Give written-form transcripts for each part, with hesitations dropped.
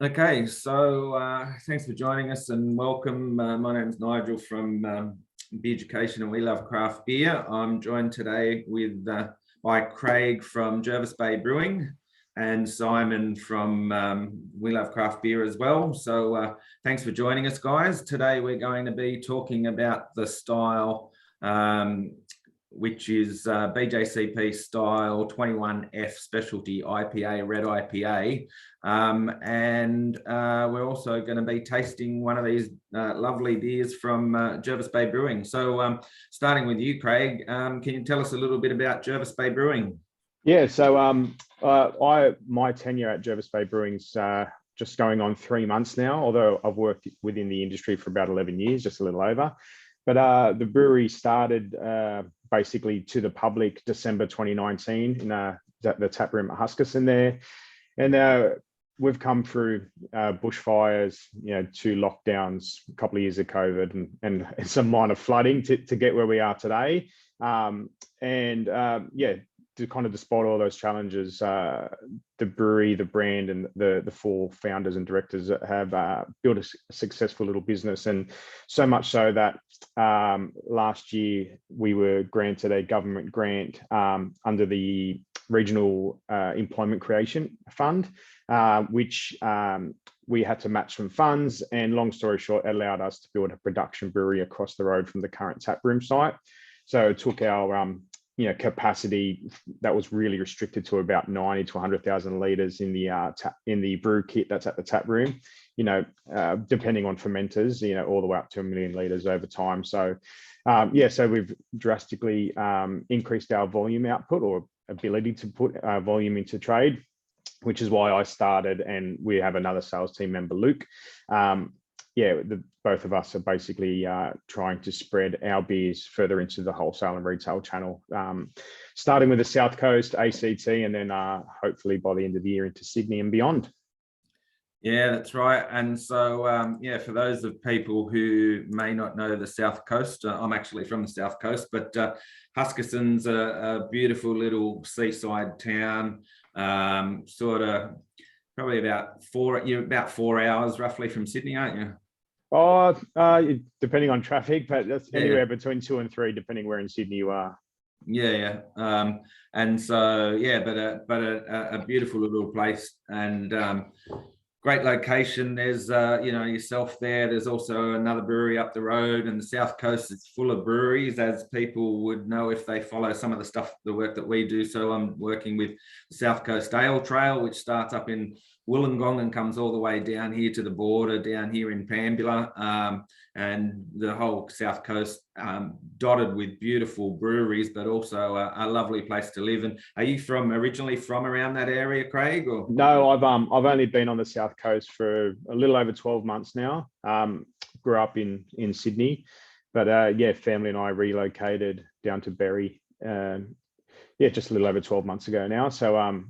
Okay, so thanks for joining us and welcome. My name is Nigel from Beer Education and We Love Craft Beer. I'm joined today by Craig from Jervis Bay Brewing and Simon from We Love Craft Beer as well. So thanks for joining us, guys. Today we're going to be talking about the style, which is BJCP style 21F specialty IPA, red IPA. And we're also going to be tasting one of these lovely beers from Jervis Bay Brewing. So starting with you, Craig, can you tell us a little bit about Jervis Bay Brewing? Yeah, so my tenure at Jervis Bay Brewing's just going on 3 months now, although I've worked within the industry for about 11 years, just a little over. But the brewery started basically to the public December 2019 in the tap room at Huskisson there. And we've come through bushfires, 2 lockdowns, a couple of years of COVID and some minor flooding to get where we are today. To kind of despite all those challenges, the brewery, the brand, and the 4 founders and directors have built a successful little business. And so much so that last year we were granted a government grant under the Regional Employment Creation Fund, which we had to match some funds. And long story short, it allowed us to build a production brewery across the road from the current taproom site. So it took our capacity that was really restricted to about 90 to 100,000 litres in the brew kit that's at the tap room, depending on fermenters, all the way up to 1 million litres over time. So, so we've drastically increased our volume output or ability to put volume into trade, which is why I started, and we have another sales team member, Luke. Both of us are basically trying to spread our beers further into the wholesale and retail channel, starting with the South Coast, ACT, and then hopefully by the end of the year into Sydney and beyond. Yeah, that's right. And so, for those of people who may not know the South Coast, I'm actually from the South Coast, but Huskisson's a beautiful little seaside town, sort of probably about 4 hours roughly from Sydney, aren't you? Oh, depending on traffic, but that's anywhere between 2 and 3, depending where in Sydney you are. Yeah. And so, but a beautiful little place and great location. There's, yourself there. There's also another brewery up the road, and the South Coast is full of breweries, as people would know if they follow some of the work that we do. So I'm working with the South Coast Ale Trail, which starts up in Wollongong and comes all the way down here to the border down here in Pambula, and the whole South Coast dotted with beautiful breweries, but also a lovely place to live. And are you originally from around that area, Craig? Or? No, I've only been on the South Coast for a little over 12 months now. Grew up in Sydney, but family and I relocated down to Berry. Just a little over 12 months ago now. So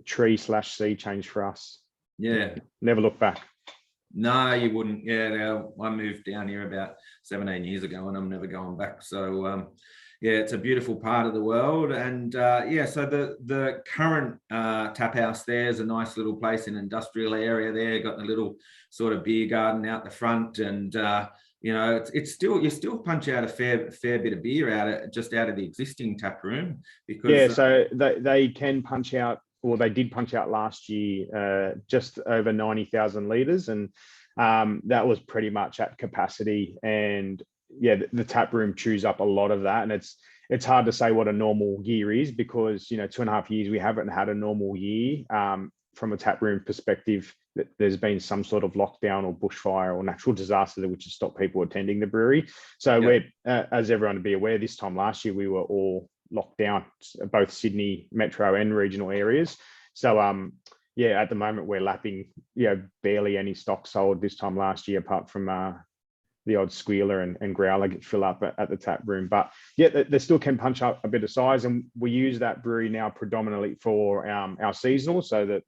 tree/sea change for us. Yeah, never look back. No, you wouldn't. Yeah, I moved down here about 17 years ago and I'm never going back. So it's a beautiful part of the world. And so the current tap house there is a nice little place in an industrial area there. Got a little sort of beer garden out the front, and it's still, you still punch out a fair bit of beer out of the existing tap room, because so they can punch out, or they did punch out last year just over 90,000 litres, and that was pretty much at capacity. And the tap room chews up a lot of that, and it's hard to say what a normal year is, because 2.5 years we haven't had a normal year from a tap room perspective. There's been some sort of lockdown or bushfire or natural disaster which has stopped people attending the brewery. So we're, as everyone to be aware, this time last year we were all locked down, both Sydney metro and regional areas. So at the moment we're lapping barely any stock sold this time last year, apart from the odd squealer and growler get fill up at the tap room. But they still can punch up a bit of size, and we use that brewery now predominantly for our seasonal, so that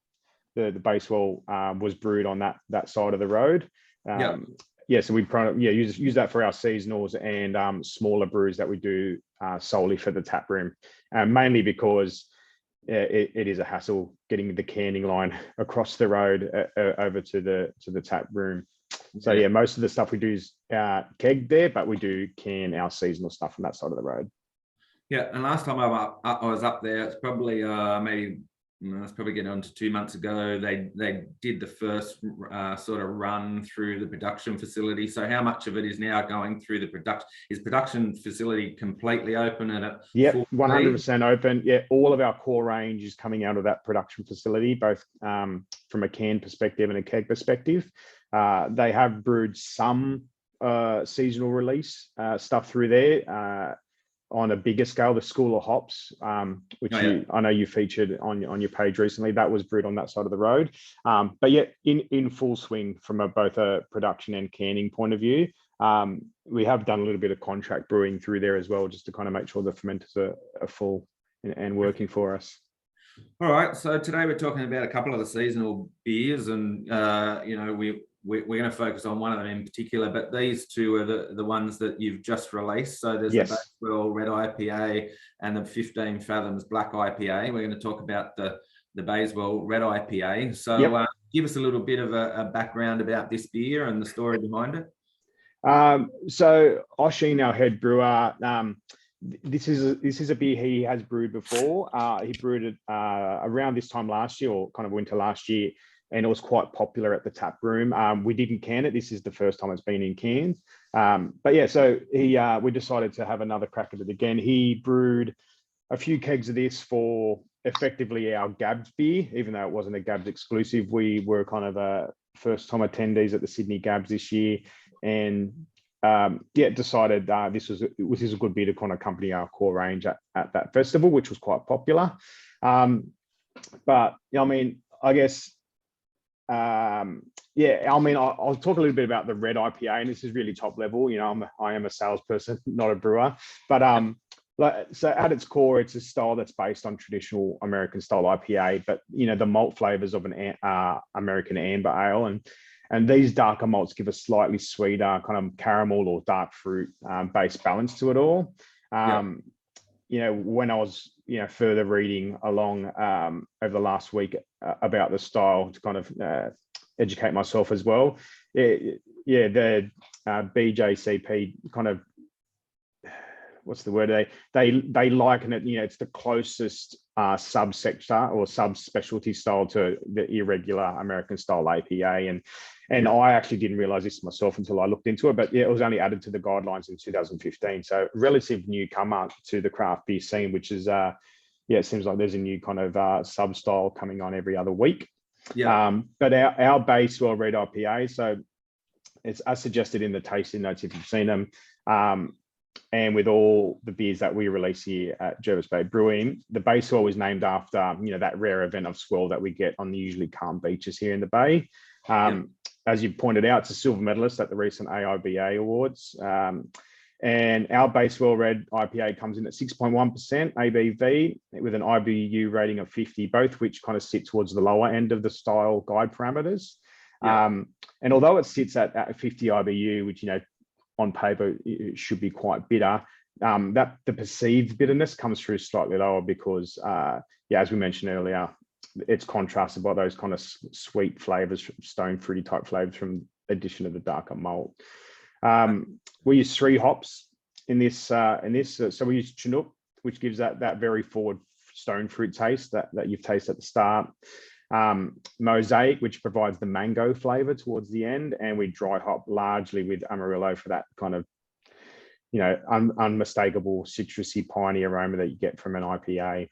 the Basewell was brewed on that side of the road. So we use that for our seasonals and smaller brews that we do solely for the tap room, mainly because it is a hassle getting the canning line across the road over to the tap room. So yeah, most of the stuff we do is keg there, but we do can our seasonal stuff on that side of the road. Yeah, and last time I was up there, it's probably maybe it's probably getting on to 2 months ago. They did the first sort of run through the production facility. So how much of it is now going through the production facility completely open and at Yep, full 100% open. Yeah, all of our core range is coming out of that production facility, both from a can perspective and a keg perspective. They have brewed some seasonal release stuff through there. On a bigger scale, the School of Hops, which I know you featured on your page recently, that was brewed on that side of the road. But yet in full swing from both a production and canning point of view. We have done a little bit of contract brewing through there as well, just to kind of make sure the fermenters are full and working for us. All right, so today we're talking about a couple of the seasonal beers, and we're going to focus on one of them in particular, but these two are the ones that you've just released. So there's the Basewell Red IPA and the 15 Fathoms Black IPA. We're going to talk about the Basewell Red IPA. So give us a little bit of a background about this beer and the story behind it. So Oshin, our head brewer, this is a beer he has brewed before. He brewed it around this time last year, or kind of winter last year, and it was quite popular at the tap room. We didn't can it. This is the first time it's been in cans. But yeah, so we decided to have another crack at it again. He brewed a few kegs of this for effectively our Gabs beer, even though it wasn't a Gabs exclusive. We were kind of a first time attendees at the Sydney Gabs this year, and decided this is a good beer to kind of accompany our core range at that festival, which was quite popular. But I mean, I guess, I'll talk a little bit about the red IPA, and this is really top level. I am a salesperson, not a brewer, but so at its core, it's a style that's based on traditional American style IPA, but the malt flavors of an American amber ale, and these darker malts give a slightly sweeter kind of caramel or dark fruit based balance to it all. When I was further reading along over the last week about the style to kind of educate myself as well, the BJCP kind of, what's the word, they liken it, it's the closest subsector or subspecialty style to the irregular American style APA, and I actually didn't realize this myself until I looked into it, but it was only added to the guidelines in 2015. So relative newcomer to the craft beer scene, which is, it seems like there's a new kind of sub-style coming on every other week. But our Basewell Red IPA, so it's as suggested in the tasting notes if you've seen them, and with all the beers that we release here at Jervis Bay Brewing, the Basewell was named after, that rare event of swell that we get on the usually calm beaches here in the Bay. As you pointed out, it's a silver medalist at the recent AIBA Awards. And our Basewell Red IPA comes in at 6.1% ABV with an IBU rating of 50, both which kind of sit towards the lower end of the style guide parameters. And although it sits at 50 IBU, which, on paper, it should be quite bitter, that the perceived bitterness comes through slightly lower because, as we mentioned earlier, it's contrasted by those kind of sweet flavors, stone fruity type flavors from addition of the darker malt. We use 3 hops in this. So we use Chinook, which gives that very forward stone fruit taste that you've tasted at the start. Mosaic, which provides the mango flavor towards the end, and we dry hop largely with Amarillo for that kind of, unmistakable citrusy piney aroma that you get from an IPA.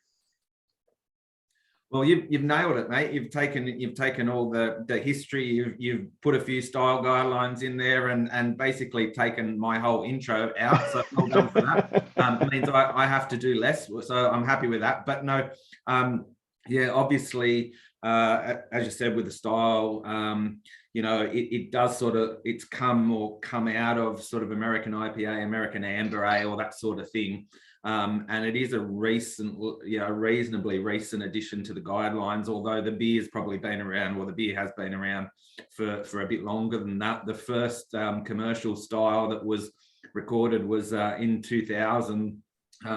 Well, you've nailed it, mate. You've taken all the history. You've put a few style guidelines in there, and basically taken my whole intro out. So well done for that. It means I have to do less. So I'm happy with that. But no, obviously, as you said with the style, it does it's come out of sort of American IPA, American Amber Ale, that sort of thing. And it is a reasonably recent addition to the guidelines, although the beer's probably been around, or the beer has been around for a bit longer than that. The first commercial style that was recorded was in 2000,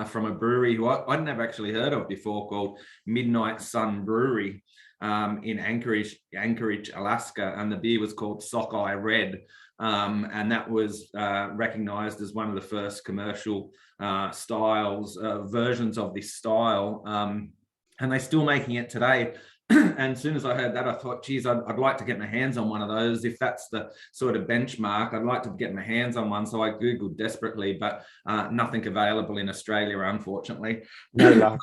from a brewery who I'd never actually heard of before, called Midnight Sun Brewery in Anchorage, Alaska, and the beer was called Sockeye Red. And that was recognized as one of the first commercial versions of this style. And they're still making it today. And as soon as I heard that, I thought, geez, I'd like to get my hands on one of those. If that's the sort of benchmark, I'd like to get my hands on one. So I Googled desperately, but nothing available in Australia, unfortunately. No luck.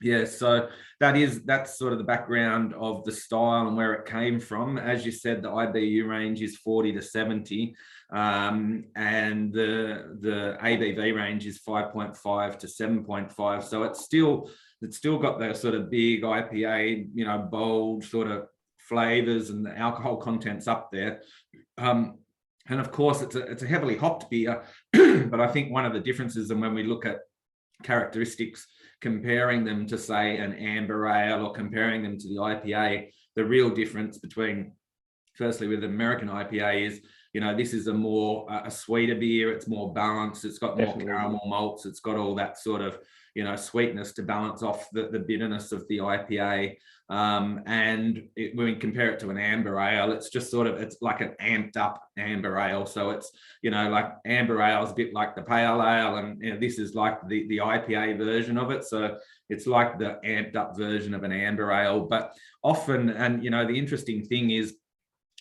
Yeah, so that's sort of the background of the style and where it came from. As you said, the IBU range is 40 to 70, and the ABV range is 5.5 to 7.5. So it's still got the sort of big IPA, bold sort of flavors, and the alcohol content's up there. And of course, it's a heavily hopped beer, but I think one of the differences, and when we look at characteristics, comparing them to, say, an amber ale or comparing them to the IPA, the real difference between, firstly, with American IPA is, this is a sweeter beer. It's more balanced. It's got more caramel malts. It's got all that sort of, sweetness to balance off the bitterness of the IPA. And when we compare it to an amber ale, it's just it's like an amped up amber ale. So it's, like amber ale is a bit like the pale ale, and this is like the IPA version of it. So it's like the amped up version of an amber ale. But often, and the interesting thing is,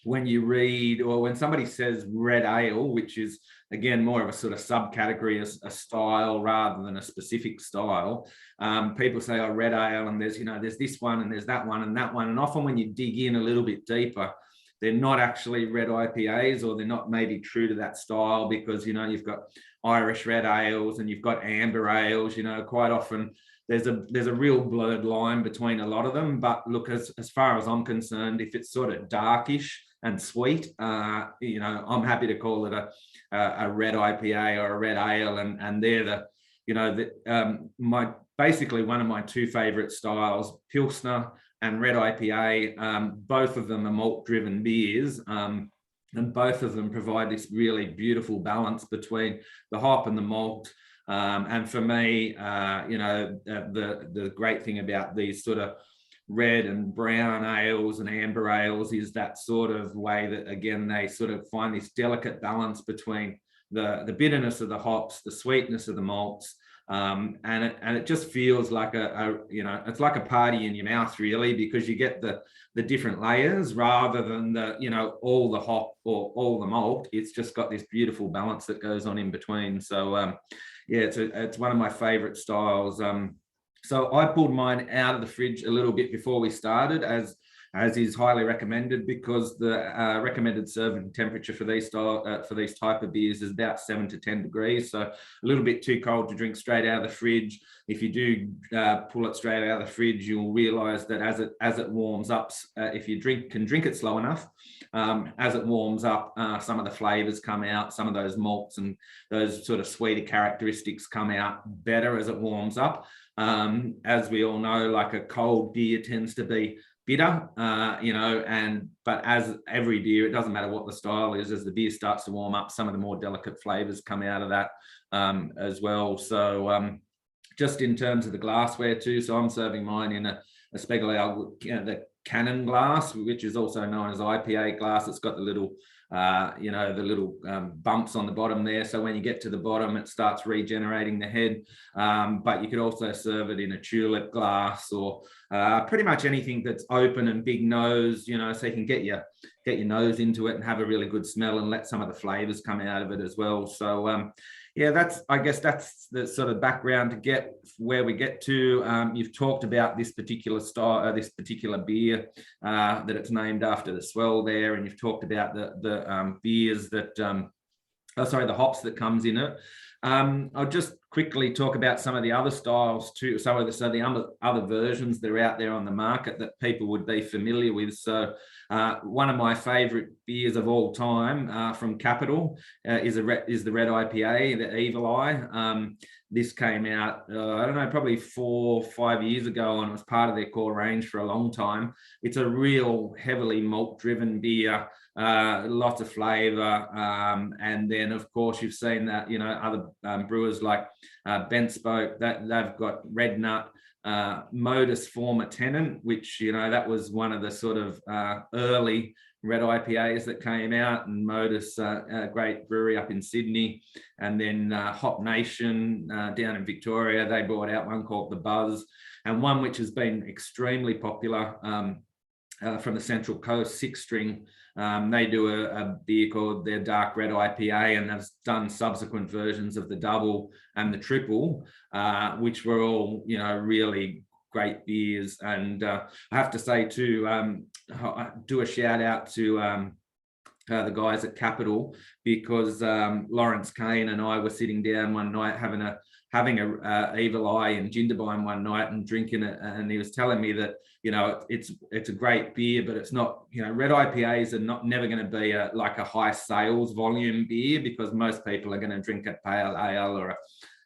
when you read, or when somebody says red ale, which is again more of a sort of subcategory, a style rather than a specific style, people say, oh, red ale, and there's this one and there's that one and that one. And often when you dig in a little bit deeper, they're not actually red IPAs, or they're not maybe true to that style, because you've got Irish red ales and you've got amber ales. Quite often there's a real blurred line between a lot of them. But look, as far as I'm concerned, if it's sort of darkish and sweet, I'm happy to call it a red IPA or a red ale, and they're basically one of my two favorite styles, Pilsner and red IPA. Both of them are malt-driven beers, and both of them provide this really beautiful balance between the hop and the malt. And for me, the great thing about these sort of red and brown ales and amber ales is that sort of way that, again, they sort of find this delicate balance between the bitterness of the hops, the sweetness of the malts, and it just feels like it's like a party in your mouth, really, because you get the different layers rather than all the hop or all the malt. It's just got this beautiful balance that goes on in between. So it's one of my favorite styles. So I pulled mine out of the fridge a little bit before we started, as is highly recommended, because the recommended serving temperature for these type of beers is about 7 to 10 degrees. So a little bit too cold to drink straight out of the fridge. If you do pull it straight out of the fridge, you'll realise that as it warms up, if you can drink it slow enough, as it warms up, some of the flavours come out, some of those malts and those sort of sweeter characteristics come out better as it warms up. As we all know, like a cold beer tends to be bitter, but as every beer, it doesn't matter what the style is, as the beer starts to warm up, some of the more delicate flavors come out of that as well. So just in terms of the glassware too, so I'm serving mine in a Spegel Ale, the Cannon glass, which is also known as IPA glass. It's got the little bumps on the bottom there. So when you get to the bottom, it starts regenerating the head. But you could also serve it in a tulip glass, or pretty much anything that's open and big nose, so you can get your nose into it and have a really good smell and let some of the flavors come out of it as well. So I guess that's the sort of background to get where we get to. You've talked about this particular style, this particular beer, that it's named after the swell there, and you've talked about the beers that, the hops that comes in it. I'll just quickly talk about some of the other styles too. The other versions that are out there on the market that people would be familiar with. So one of my favorite beers of all time from Capital is the red IPA, the Evil Eye. This came out, I don't know, probably 4 or 5 years ago, and it was part of their core range for a long time. It's a real heavily malt-driven beer, lots of flavour, and then of course you've seen that other brewers like Bent Spoke, that they've got Red Nut, Modus former tenant, which, you know, that was one of the sort of early red IPAs that came out, and Modus, a great brewery up in Sydney. And then Hop Nation down in Victoria, they brought out one called The Buzz, and one which has been extremely popular from the Central Coast, Six String. They do a beer called their Dark Red IPA, and they've done subsequent versions of the double and the triple, which were all, you know, really great beers. And I have to say too, do a shout out to the guys at Capital, because Lawrence Kane and I were sitting down one night having a Evil Eye and Jindabyne one night and drinking it, and he was telling me that, you know, it's a great beer, but it's not, you know, red IPAs are never going to be like a high sales volume beer, because most people are going to drink a pale ale or a,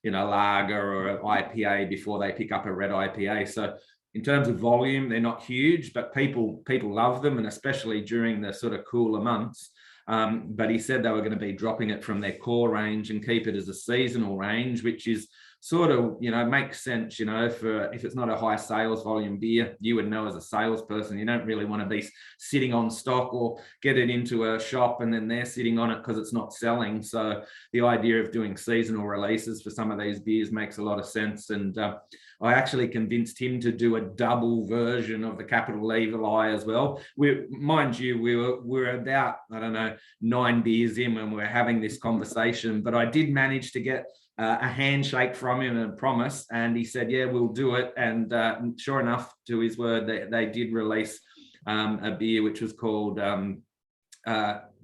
you know, lager or an IPA before they pick up a red IPA. So in terms of volume, they're not huge, but people love them, and especially during the sort of cooler months. But he said they were going to be dropping it from their core range and keep it as a seasonal range, which is sort of, you know, makes sense, you know, for if it's not a high sales volume beer, you would know as a salesperson, you don't really want to be sitting on stock or get it into a shop and then they're sitting on it because it's not selling. So the idea of doing seasonal releases for some of these beers makes a lot of sense. And I actually convinced him to do a double version of the Capital Evil Eye as well. Mind you, we're about, I don't know, 9 beers in when we're having this conversation, but I did manage to get a handshake from him and a promise, and he said, yeah, we'll do it. And sure enough, to his word, they did release a beer which was called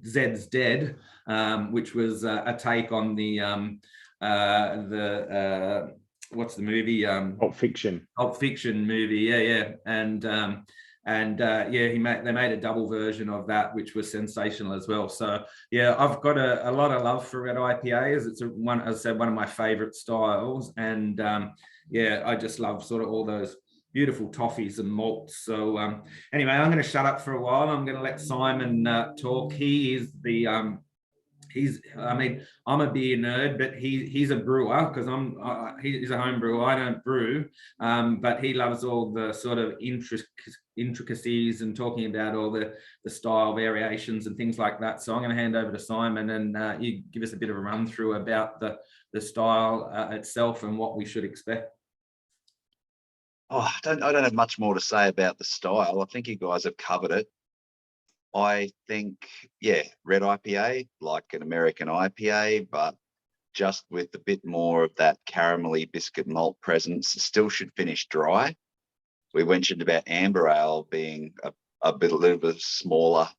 Zed's Dead, which was a take on the what's the movie? Pulp Fiction. Pulp Fiction movie, yeah. And yeah, they made a double version of that, which was sensational as well. So yeah, I've got a lot of love for red IPAs. It's one, as I said, one of my favorite styles. And yeah, I just love sort of all those beautiful toffees and malts. So anyway, I'm going to shut up for a while. I'm going to let Simon talk. He is the I mean, I'm a beer nerd, but he's a brewer, because he's a home brewer. I don't brew, but he loves all the sort of intricacies and talking about all the style variations and things like that. So I'm going to hand over to Simon, and you give us a bit of a run through about the style itself and what we should expect. Oh, I don't have much more to say about the style. I think you guys have covered it. I think, yeah, red IPA, like an American IPA, but just with a bit more of that caramelly biscuit malt presence. It still should finish dry. We mentioned about amber ale being a little bit smaller,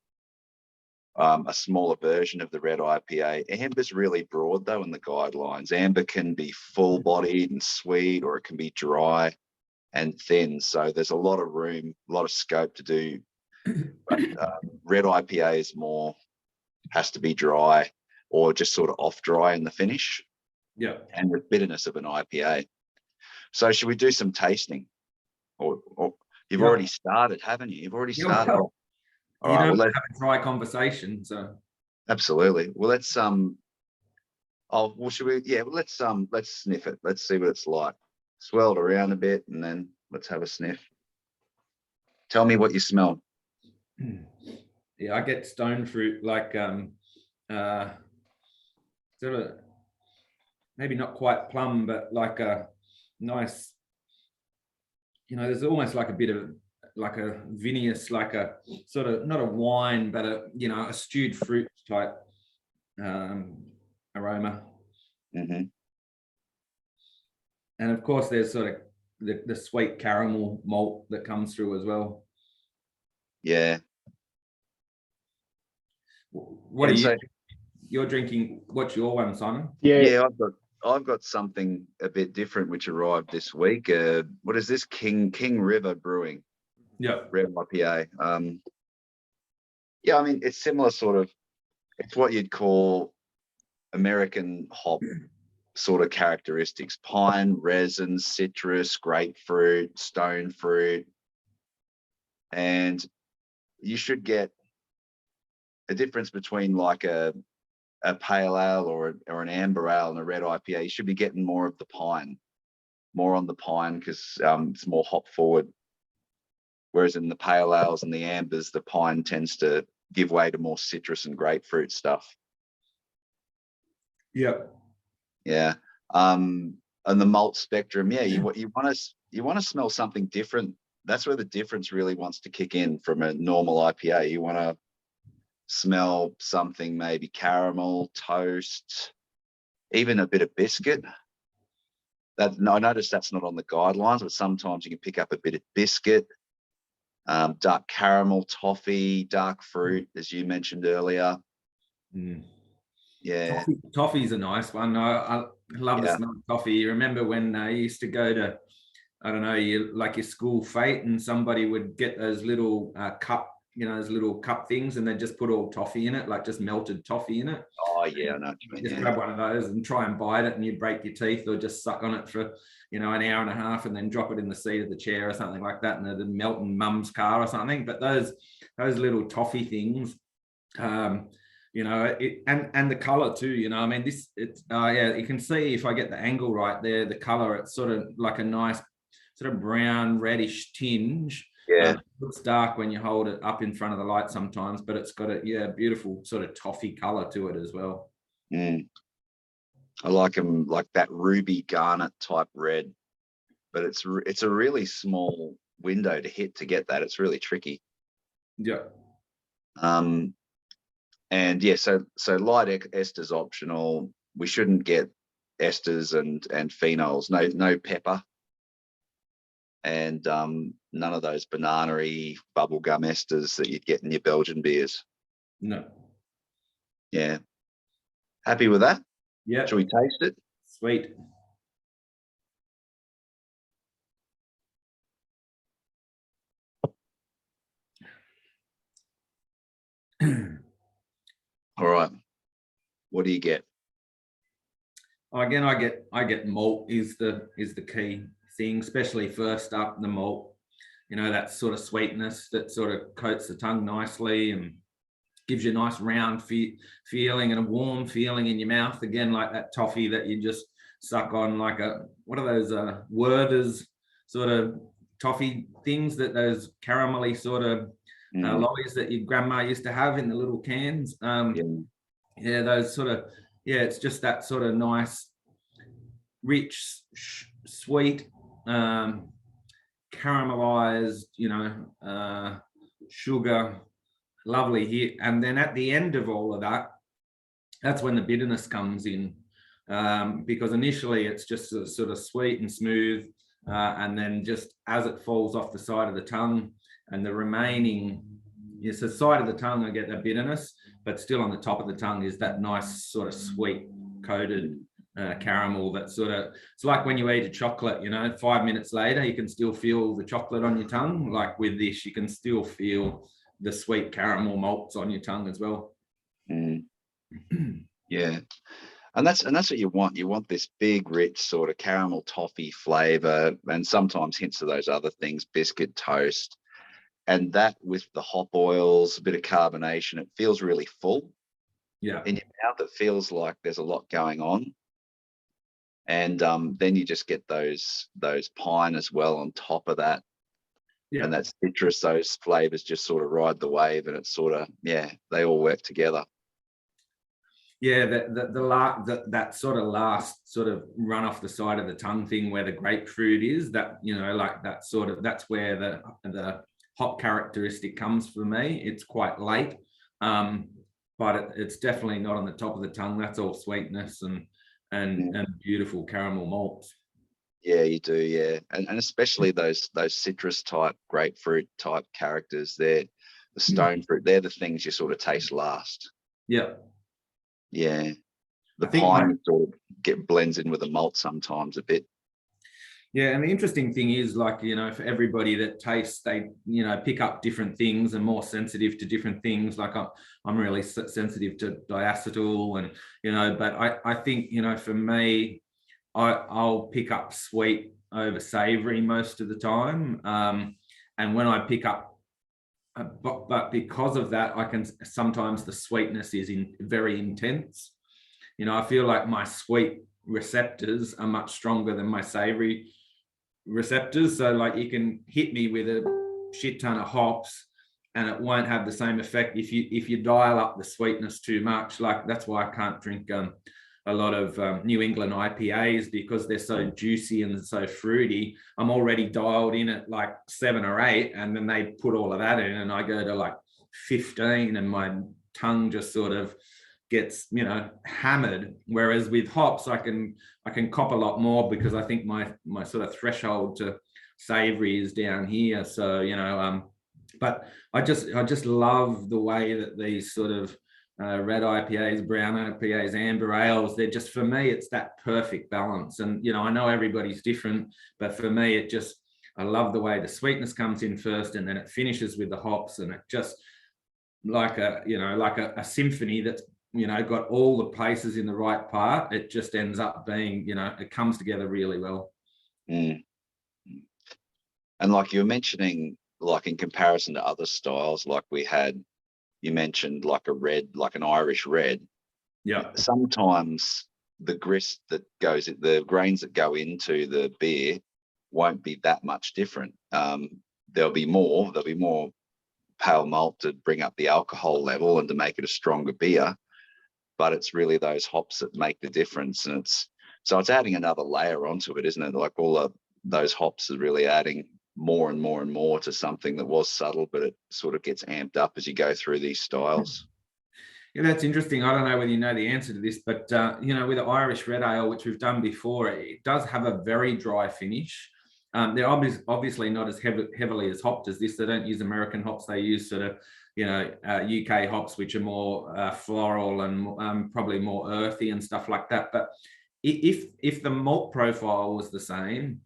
a smaller version of the red IPA. Amber's really broad though in the guidelines. Amber can be full-bodied and sweet, or it can be dry and thin. So there's a lot of room, a lot of scope to do. But red IPA is more, has to be dry or just sort of off dry in the finish. Yeah. And with bitterness of an IPA. So should we do some tasting? Or you've already started, haven't you? You've already started. Well, all right, let's have a dry conversation. So absolutely. Well, let's should we? Yeah, well, let's sniff it. Let's see what it's like. Swirl it around a bit, and then let's have a sniff. Tell me what you smell. Yeah, I get stone fruit, like sort of maybe not quite plum, but like a nice, you know, there's almost like a bit of like a vinous, like a sort of not a wine, but a, you know, a stewed fruit type aroma. Mm-hmm. And of course, there's sort of the sweet caramel malt that comes through as well. Yeah. What are you? You're drinking? What's your one, Simon? Yeah, I've got something a bit different which arrived this week. What is this? King River Brewing. Yeah. Red IPA. Yeah, I mean, it's similar sort of. It's what you'd call American hop sort of characteristics: pine, resin, citrus, grapefruit, stone fruit, and you should get a difference between like a a pale ale or an amber ale and a red IPA, you should be getting more of the pine, more on the pine, because it's more hop forward. Whereas in the pale ales and the ambers, the pine tends to give way to more citrus and grapefruit stuff. Yep. Yeah. And the malt spectrum, yeah, you want to smell something different. That's where the difference really wants to kick in from a normal IPA. You want to smell something, maybe caramel, toast, even a bit of biscuit. That I noticed that's not on the guidelines, but sometimes you can pick up a bit of biscuit, dark caramel, toffee, dark fruit, as you mentioned earlier. Yeah. Toffee's a nice one. I love the smell of toffee. You remember when you used to go to, I don't know, your school fete, and somebody would get those little cup, those little cup things, and they just put all toffee in it, like just melted toffee in it. Oh yeah, I know what you mean. Just grab one of those and try and bite it, and you break your teeth, or just suck on it for an hour and a half, and then drop it in the seat of the chair or something like that, and it'd melt in mum's car or something. But those little toffee things, and the color too. I mean, you can see, if I get the angle right there, the color, it's sort of like a nice sort of brown reddish tinge. Yeah. It looks dark when you hold it up in front of the light sometimes, but it's got a beautiful sort of toffee color to it as well. I like them like that ruby garnet type red, but it's a really small window to hit to get that. It's really tricky. Yeah. And yeah, so light esters optional. We shouldn't get esters and phenols. No pepper. And none of those banana-y bubblegum esters that you'd get in your Belgian beers. No. Yeah. Happy with that? Yeah. Shall we taste it? Sweet. All right. What do you get? Again, I get malt is the key thing, especially first up, the malt. That sort of sweetness that sort of coats the tongue nicely and gives you a nice round feeling and a warm feeling in your mouth. Again, like that toffee that you just suck on, like what are those Werther's sort of toffee things, that those caramelly sort of lollies that your grandma used to have in the little cans. Those sort of, it's just that sort of nice, rich, sweet, caramelized, sugar, lovely here. And then at the end of all of that, that's when the bitterness comes in, because initially it's just sort of sweet and smooth, and then just as it falls off the side of the tongue, and the remaining, the side of the tongue, I get that bitterness, but still on the top of the tongue is that nice sort of sweet coated caramel. That sort of, it's like when you eat a chocolate, 5 minutes later you can still feel the chocolate on your tongue. Like with this, you can still feel the sweet caramel malts on your tongue as well. Yeah. And that's what you want. You want this big, rich sort of caramel toffee flavor, and sometimes hints of those other things, biscuit, toast. And that with the hop oils, a bit of carbonation, it feels really full. Yeah. In your mouth, it feels like there's a lot going on. And then you just get those pine as well on top of that. Yeah. And that citrus, those flavors just sort of ride the wave, and it's sort of, they all work together. Yeah, that sort of last sort of run off the side of the tongue thing where the grapefruit is, that, like that sort of, that's where the hop characteristic comes for me. It's quite late, but it's definitely not on the top of the tongue. That's all sweetness and beautiful caramel malts. Yeah, you do. Yeah, and especially those citrus type, grapefruit type characters. They're the stone fruit. They're the things you sort of taste last. Yeah. Yeah. The pine sort of blends in with the malt sometimes a bit. Yeah, and the interesting thing is, like, for everybody that tastes, they, pick up different things and more sensitive to different things. Like I'm really sensitive to diacetyl, and, but I think, for me, I'll pick up sweet over savory most of the time. And when I pick up but because of that, I can sometimes the sweetness is very intense. You know, I feel like my sweet receptors are much stronger than my savory receptors. So like you can hit me with a shit ton of hops and it won't have the same effect if you dial up the sweetness too much. Like that's why I can't drink a lot of New England IPAs, because they're so juicy and so fruity. I'm already dialed in at like 7 or 8, and then they put all of that in and I go to like 15 and my tongue just sort of gets, you know, hammered. Whereas with hops, I can cop a lot more, because I think my sort of threshold to savory is down here. So, you know, but I just love the way that these sort of red IPAs, brown IPAs, amber ales, they're just, for me, it's that perfect balance. And, you know, I know everybody's different, but for me, it just, I love the way the sweetness comes in first and then it finishes with the hops, and it just like a, you know, like a symphony that's, you know, got all the places in the right part. It just ends up being, you know, it comes together really well. Mm. And like you were mentioning, like in comparison to other styles, like you mentioned like a red, like an Irish red. Yeah. Sometimes the grist that goes, the grains that go into the beer won't be that much different. There'll be more pale malt to bring up the alcohol level and to make it a stronger beer. But it's really those hops that make the difference. And it's adding another layer onto it, isn't it? Like those hops are really adding more and more and more to something that was subtle, but it sort of gets amped up as you go through these styles. Yeah, that's interesting. I don't know whether you know the answer to this, but you know, with the Irish red ale, which we've done before, it does have a very dry finish. They're obviously not as heavily as hopped as this. They don't use American hops. They use sort of, you know, UK hops, which are more floral and probably more earthy and stuff like that. But if the malt profile was the same,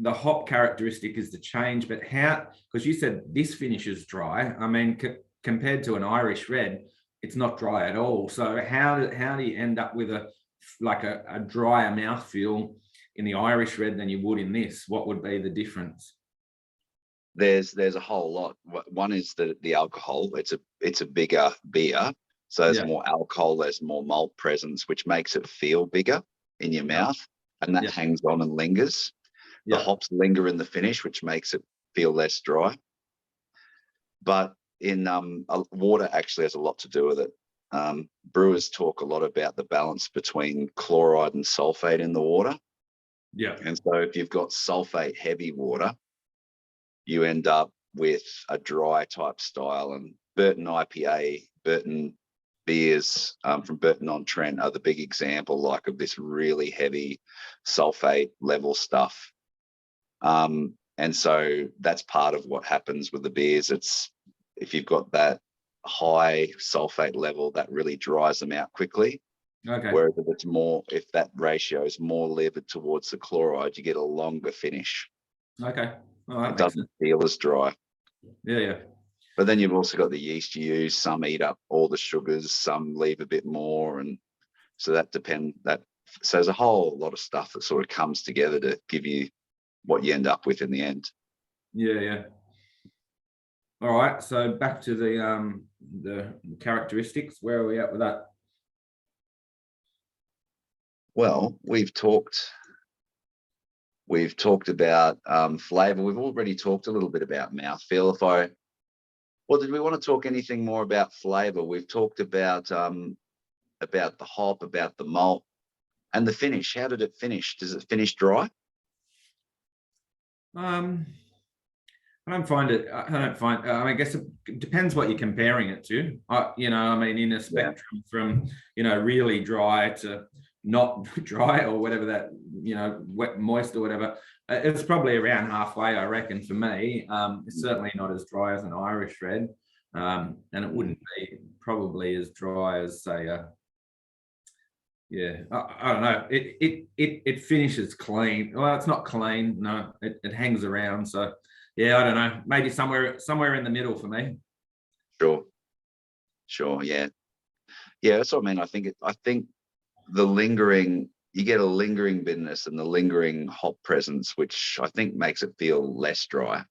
the hop characteristic is the change. But how? Because you said this finish is dry. I mean, compared to an Irish red, it's not dry at all. So how do you end up with a drier mouthfeel in the Irish red than you would in this? What would be the difference? There's a whole lot. One is the alcohol. It's a bigger beer, so there's more alcohol, there's more malt presence, which makes it feel bigger in your mouth, and that hangs on and lingers. The hops linger in the finish, which makes it feel less dry. But in water actually has a lot to do with it. Brewers talk a lot about the balance between chloride and sulfate in the water. Yeah. And so if you've got sulfate heavy water, you end up with a dry type style. And Burton IPA, Burton beers from Burton-on-Trent are the big example, like, of this really heavy sulfate level stuff. And so that's part of what happens with the beers. It's, if you've got that high sulfate level, that really dries them out quickly. Okay. Whereas if that ratio is more levered towards the chloride, you get a longer finish. Okay. Well, it doesn't feel as dry. Yeah. But then you've also got the yeast you use. Some eat up all the sugars, some leave a bit more. And so so there's a whole lot of stuff that sort of comes together to give you what you end up with in the end. Yeah. All right. So back to the characteristics. Where are we at with that? Well, we've talked about flavor. We've already talked a little bit about mouthfeel. Did we want to talk anything more about flavor? We've talked about the hop, about the malt, and the finish. How did it finish? Does it finish dry? I don't find it. I guess it depends what you're comparing it to. You know, I mean, in a spectrum from, you know, really dry to not dry, or whatever that, you know, wet, moist, or whatever. It's probably around halfway, I reckon, for me. It's certainly not as dry as an Irish red, and it wouldn't be probably as dry as, say, I don't know. It finishes clean. Well, it's not clean. No, it hangs around. So yeah, I don't know. Maybe somewhere in the middle for me. Sure. Yeah. That's what I mean. I think you get a lingering bitterness and the lingering hop presence, which I think makes it feel less dry.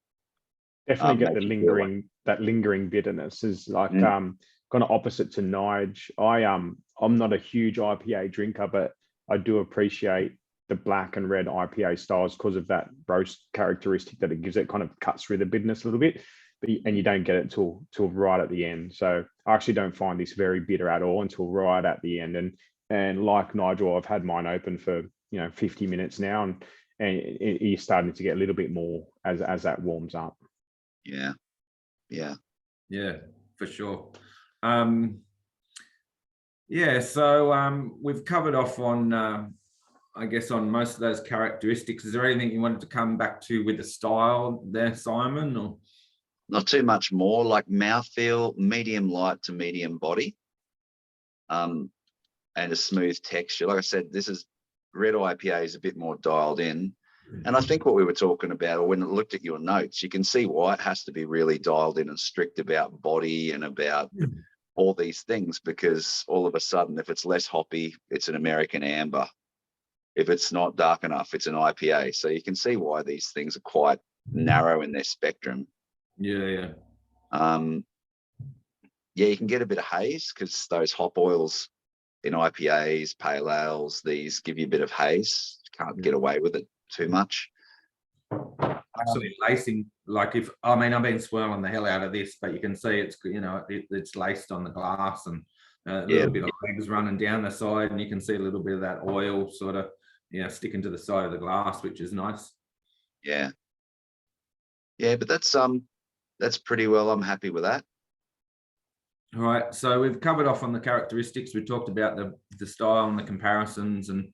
Definitely get the makes you feel like- lingering bitterness is like kind of opposite to Nige. I'm not a huge IPA drinker, but I do appreciate the black and red IPA styles because of that roast characteristic that it gives. It kind of cuts through the bitterness a little bit, and you don't get it till right at the end. So I actually don't find this very bitter at all until right at the end. And like Nigel, I've had mine open for 50 minutes now, and you're starting to get a little bit more as that warms up. Yeah. Yeah, for sure. Yeah, so we've covered off on, I guess, on most of those characteristics. Is there anything you wanted to come back to with the style there, Simon? Or Not too much more. Like mouthfeel, medium light to medium body, and a smooth texture. Like I said, this is red IPA is a bit more dialed in. And I think what we were talking about, or when I looked at your notes, you can see why it has to be really dialed in and strict about body and about all these things, because all of a sudden, if it's less hoppy, it's an American amber. If it's not dark enough, it's an IPA. So you can see why these things are quite narrow in their spectrum. yeah. Yeah, you can get a bit of haze because those hop oils in IPAs, pale ales, these give you a bit of haze. Can't get away with it too much. Actually lacing, like I've been swirling the hell out of this, but you can see it's it's laced on the glass, and a little bit of legs running down the side, and you can see a little bit of that oil sort of sticking to the side of the glass, which is nice. Yeah, but that's pretty well. I'm happy with that. All right, so we've covered off on the characteristics. We talked about the style and the comparisons, and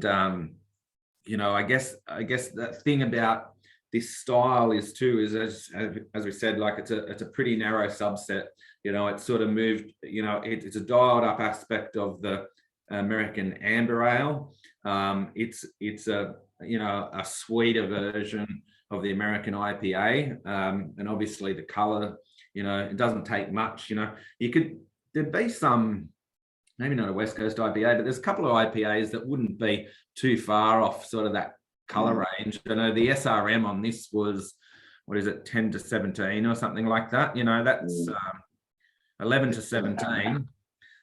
I guess that thing about this style is as we said, like it's a pretty narrow subset. It's sort of moved. It's a dialed up aspect of the American amber ale. It's a sweeter version of the American IPA, and obviously the color. It doesn't take much. There'd be some, maybe not a West Coast IPA, but there's a couple of IPAs that wouldn't be too far off sort of that color range. I know the SRM on this was, 10 to 17 or something like that. That's 11 to 17.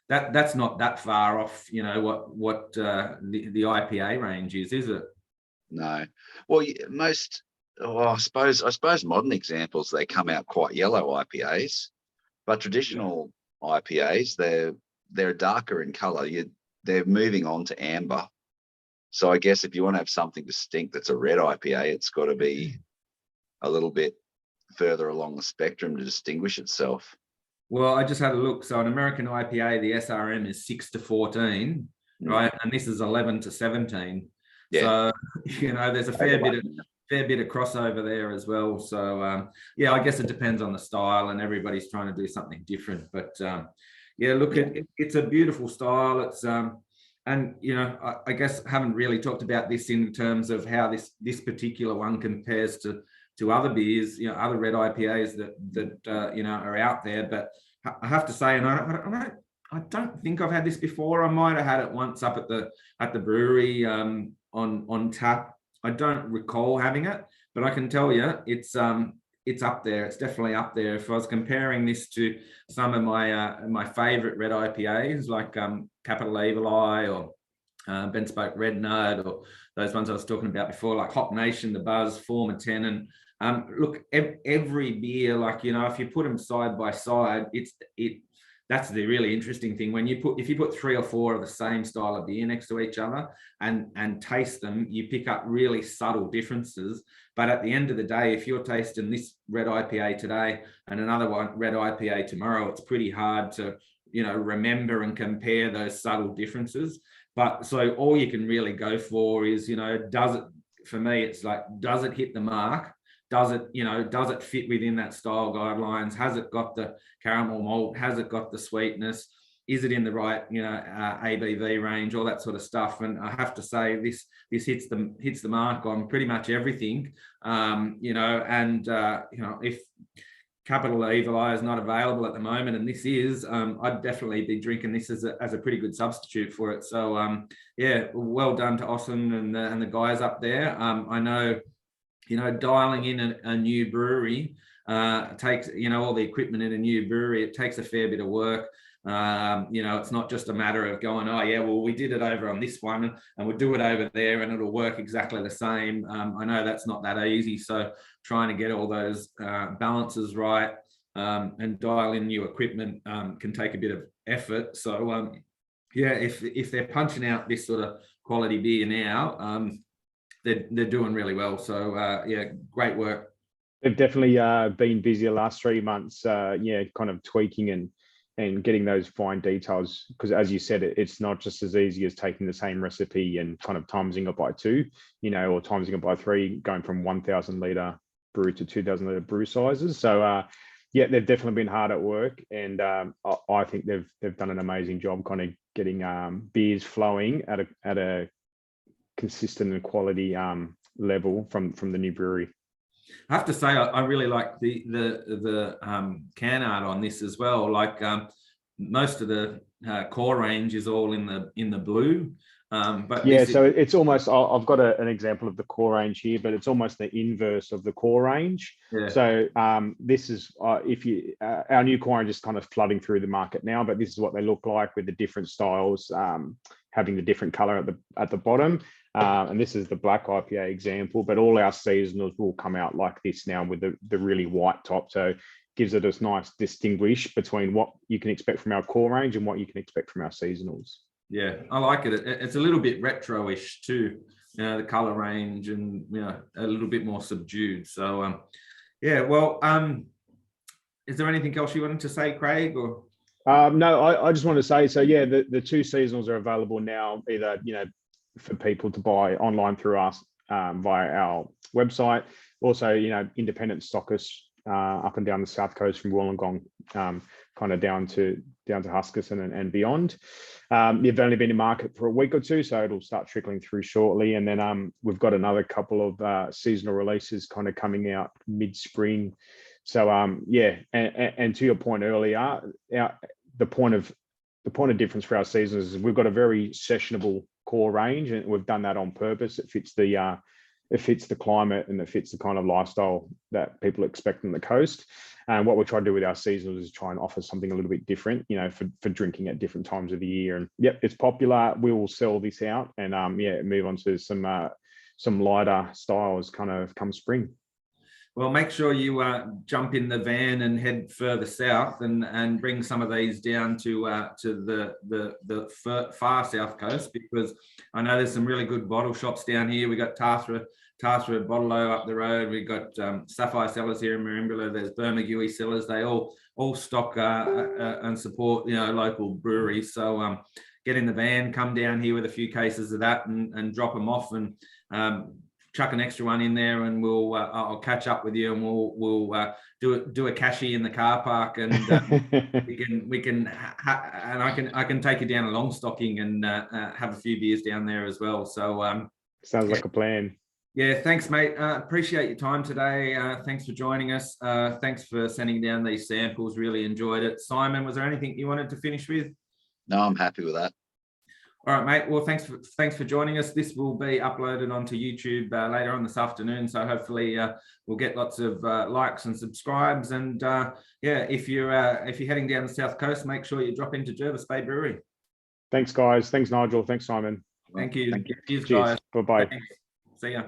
That's not that far off, what the IPA range is it? No. Well, I suppose modern examples, they come out quite yellow IPAs, but traditional IPAs, they're darker in color. They're moving on to amber. So I guess if you want to have something distinct that's a red IPA, it's got to be a little bit further along the spectrum to distinguish itself. Well, I just had a look. So an American IPA, the SRM is 6 to 14, right? And this is 11 to 17. Yeah. So, there's a fair bit of crossover there as well. So, I guess it depends on the style, and everybody's trying to do something different. But it's a beautiful style. It's and I guess haven't really talked about this in terms of how this particular one compares to other beers, other red IPAs that are out there. But I have to say, and I don't think I've had this before. I might have had it once up at the brewery on tap. I don't recall having it, but I can tell you it's up there. It's definitely up there. If I was comparing this to some of my favorite red IPAs, like Capital Evil Eye or Ben Spoke Red Nut, or those ones I was talking about before, like Hop Nation, The Buzz, Former 10, and look, every beer, like if you put them side by side, that's the really interesting thing. If you put 3 or 4 of the same style of beer next to each other and taste them, you pick up really subtle differences. But at the end of the day, if you're tasting this red IPA today and another one red IPA tomorrow, it's pretty hard to remember and compare those subtle differences. But so all you can really go for is for me, it's like, does it hit the mark? Does it fit within that style guidelines? Has it got the caramel malt? Has it got the sweetness? Is it in the right, ABV range? All that sort of stuff. And I have to say, this hits the mark on pretty much everything. If Capital Evil Eye is not available at the moment, and this is, I'd definitely be drinking this as a pretty good substitute for it. So well done to Austin and the guys up there. I know dialing in a new brewery takes, all the equipment in a new brewery, it takes a fair bit of work. It's not just a matter of going, oh yeah, well, we did it over on this one and we'll do it over there and it'll work exactly the same. I know that's not that easy. So trying to get all those balances right and dial in new equipment can take a bit of effort. So if they're punching out this sort of quality beer now, they're doing really well. So great work. They've definitely been busy the last 3 months, kind of tweaking and getting those fine details, because as you said, it's not just as easy as taking the same recipe and kind of timesing it by 2, or timesing it by 3, going from 1,000 litre brew to 2,000 litre brew sizes. So they've definitely been hard at work, and I think they've done an amazing job kind of getting beers flowing at a consistent and quality level from the new brewery. I have to say, I really like the can art on this as well. Like most of the core range is all in the blue. But so it's almost, I've got an example of the core range here, but it's almost the inverse of the core range. Yeah. So this is our new core range is kind of flooding through the market now, but this is what they look like with the different styles, having the different color at the bottom. And this is the black IPA example, but all our seasonals will come out like this now with the really white top. So gives it a nice distinguish between what you can expect from our core range and what you can expect from our seasonals. Yeah, I like it. It's a little bit retro-ish too, the color range, and a little bit more subdued. So is there anything else you wanted to say, Craig? Or no, I just want to say, so the 2 seasonals are available now, either for people to buy online through us via our website. Also, independent stockists up and down the south coast from Wollongong, kind of down to Huskisson and beyond. You've only been in market for a week or 2, so it'll start trickling through shortly. And then we've got another couple of seasonal releases kind of coming out mid-spring. So and to your point earlier, the point of difference for our seasons is we've got a very sessionable core range, and we've done that on purpose. It fits the climate and it fits the kind of lifestyle that people expect on the coast. And what we try to do with our seasonals is try and offer something a little bit different, for drinking at different times of the year. And it's popular. We will sell this out and move on to some lighter styles kind of come spring. Well, make sure you jump in the van and head further south and bring some of these down to the far south coast, because I know there's some really good bottle shops down here. We got Tathra Bottle-O up the road. We've got Sapphire Cellars here in Merimbula. There's Bermagui Cellars. They all stock and support local breweries. So get in the van, come down here with a few cases of that and drop them off, and chuck an extra one in there, and I'll catch up with you, and we'll do a cashy in the car park, and we can I can take you down a long stocking and have a few beers down there as well. So sounds like a plan. Yeah, thanks, mate. Appreciate your time today. Thanks for joining us. Thanks for sending down these samples. Really enjoyed it. Simon, was there anything you wanted to finish with? No, I'm happy with that. All right, mate. Well, thanks for joining us. This will be uploaded onto YouTube later on this afternoon. So hopefully we'll get lots of likes and subscribes. And if you're heading down the south coast, make sure you drop into Jervis Bay Brewery. Thanks, guys. Thanks, Nigel. Thanks, Simon. Thank you. Thank you. Cheers, guys. Bye-bye. See ya.